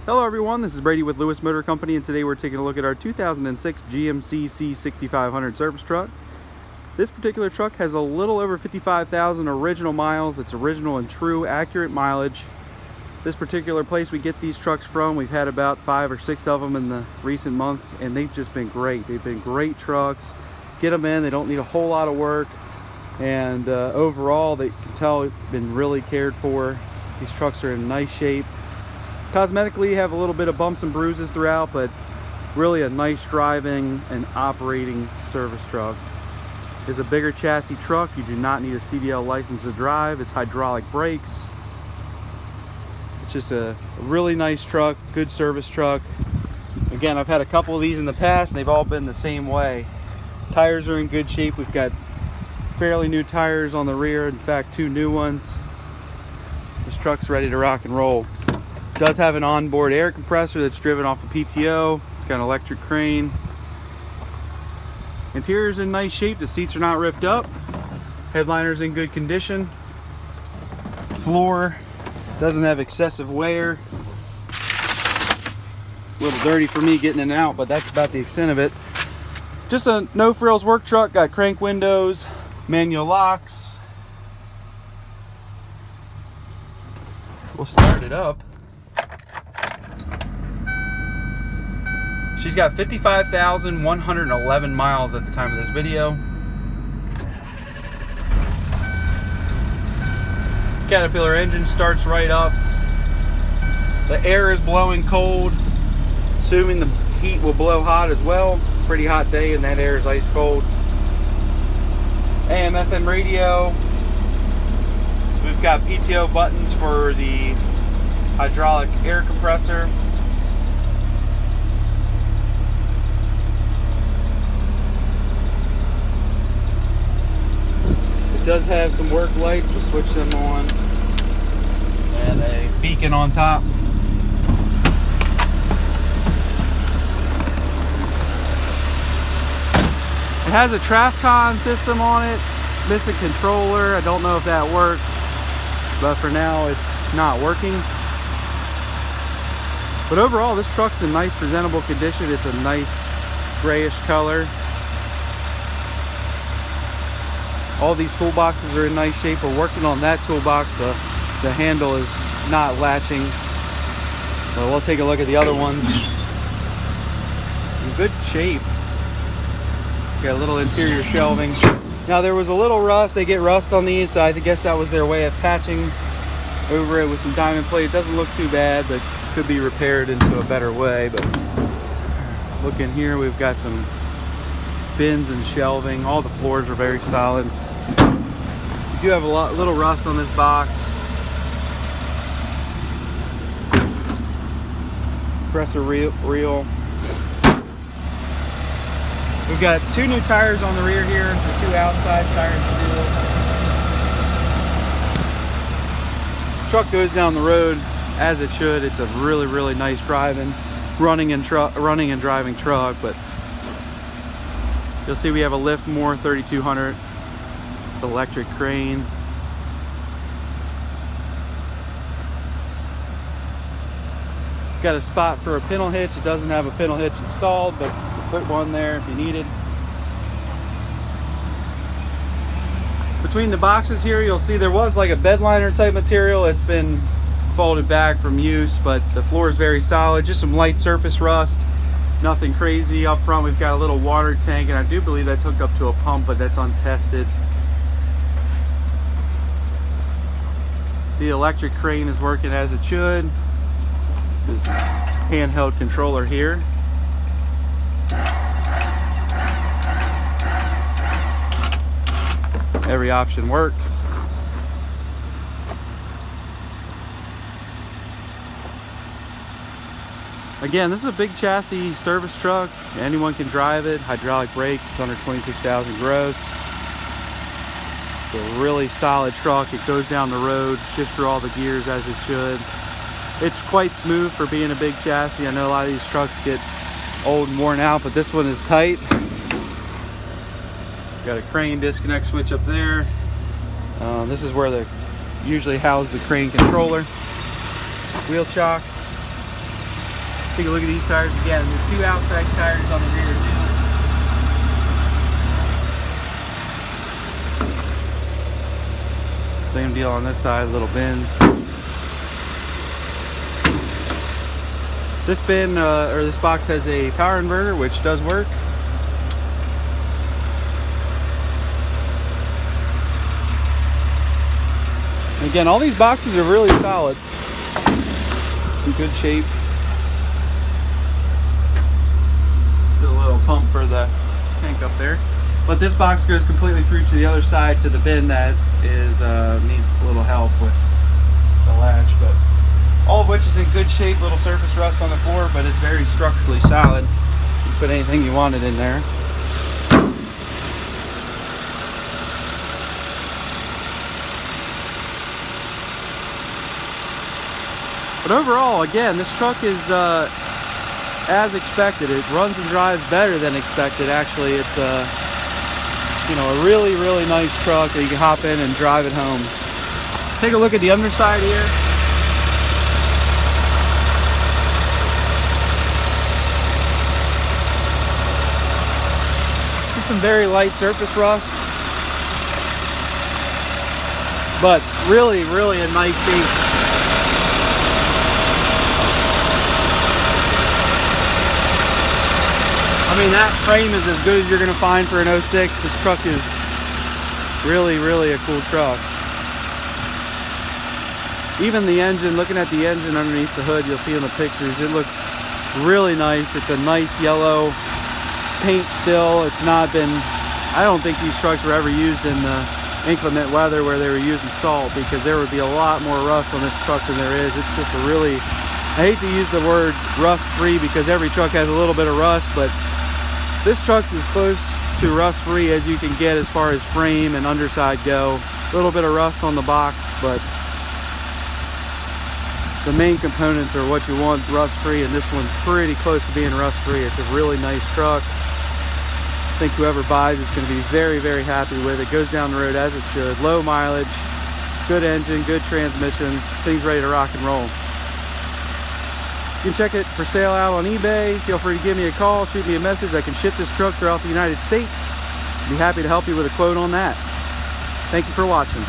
Hello everyone, this is Brady with Lewis Motor Company, and today we're taking a look at our 2006 GMC C6500 service truck. This particular truck has a little over 55,000 original miles. It's original and true, accurate mileage. This particular place we get these trucks from, we've had about 5 or 6 of them in the recent months, and they've just been great. They've been great trucks. Get them in, they don't need a whole lot of work, and overall they can tell they've been really cared for. These trucks are in nice shape. Cosmetically, you have a little bit of bumps and bruises throughout, but really a nice driving and operating service truck. It's a bigger chassis truck. You do not need a CDL license to drive. It's hydraulic brakes. It's just a really nice truck, good service truck. Again, I've had a couple of these in the past and they've all been the same way. Tires are in good shape. We've got fairly new tires on the rear. In fact, 2 new ones. This truck's ready to rock and roll. It does have an onboard air compressor that's driven off a PTO. It's got an electric crane. Interior's in nice shape. The seats are not ripped up. Headliner's in good condition. Floor doesn't have excessive wear. A little dirty for me getting in and out, but that's about the extent of it. Just a no frills work truck. Got crank windows, manual locks. We'll start it up. She's got 55,111 miles at the time of this video. Caterpillar engine starts right up. The air is blowing cold, assuming the heat will blow hot as well. Pretty hot day and that air is ice cold. AM FM radio. We've got PTO buttons for the hydraulic air compressor. It does have some work lights. We'll switch them on. And a beacon on top. It has a TrafCon system on it. It's missing controller. I don't know if that works, but for now it's not working. But overall, this truck's in nice presentable condition. It's a nice grayish color. All these toolboxes are in nice shape. We're working on that toolbox. The handle is not latching. But we'll take a look at the other ones. In good shape. Got a little interior shelving. Now there was a little rust. They get rust on these, so I guess that was their way of patching over it with some diamond plate. It doesn't look too bad, but could be repaired into a better way. But look in here, we've got some bins and shelving. All the floors are very solid. You do have a little rust on this box. Compressor reel. We've got 2 new tires on the rear here, the 2 outside tires. Truck goes down the road as it should. It's a really, really nice driving, running and driving truck. But you'll see we have a Liftmore 3200 electric crane. Got a spot for a pintle hitch. It doesn't have a pintle hitch installed, but put one there if you need it. Between the boxes here, you'll see there was like a bed liner type material. It's been folded back from use, but the floor is very solid. Just some light surface rust, nothing crazy. Up front we've got a little water tank, and I do believe that's hooked up to a pump, but that's untested. The electric crane is working as it should. This handheld controller here. Every option works. Again, this is a big chassis service truck. Anyone can drive it. Hydraulic brakes. It's under 26,000 gross. It's a really solid truck. It goes down the road, shifts through all the gears as it should. It's quite smooth for being a big chassis. I know a lot of these trucks get old and worn out, but this one is tight. Got a crane disconnect switch up there. This is where they usually house the crane controller. Wheel chocks. Take a look at these tires again. The 2 outside tires on the rear too. Same deal on this side, little bins. This bin, or this box, has a power inverter, which does work. And again, all these boxes are really solid, in good shape. Do a little pump for the tank up there. But this box goes completely through to the other side to the bin that is needs a little help with the latch, but all of which is in good shape. Little surface rust on the floor, but it's very structurally solid. You put anything you wanted in there. But overall, again, this truck is as expected. It runs and drives better than expected. Actually, it's you know, a really, really nice truck that you can hop in and drive it home. Take a look at the underside here. Just some very light surface rust, but really, really a nice shape. I mean, that frame is as good as you're going to find for an 06. This truck is really, really a cool truck. Even the engine, looking at the engine underneath the hood, you'll see in the pictures, it looks really nice. It's a nice yellow paint still. It's not been, I don't think these trucks were ever used in the inclement weather where they were using salt, because there would be a lot more rust on this truck than there is. It's just a really, I hate to use the word rust free because every truck has a little bit of rust, but this truck's as close to rust free as you can get as far as frame and underside go. A little bit of rust on the box, but the main components are what you want rust free, and this one's pretty close to being rust free. It's a really nice truck. I think whoever buys it's going to be very, very happy with it. Goes down the road as it should. Low mileage, good engine, good transmission. Seems ready to rock and roll. You can check it for sale out on eBay. Feel free to give me a call, shoot me a message. I can ship this truck throughout the United States. Be happy to help you with a quote on that. Thank you for watching.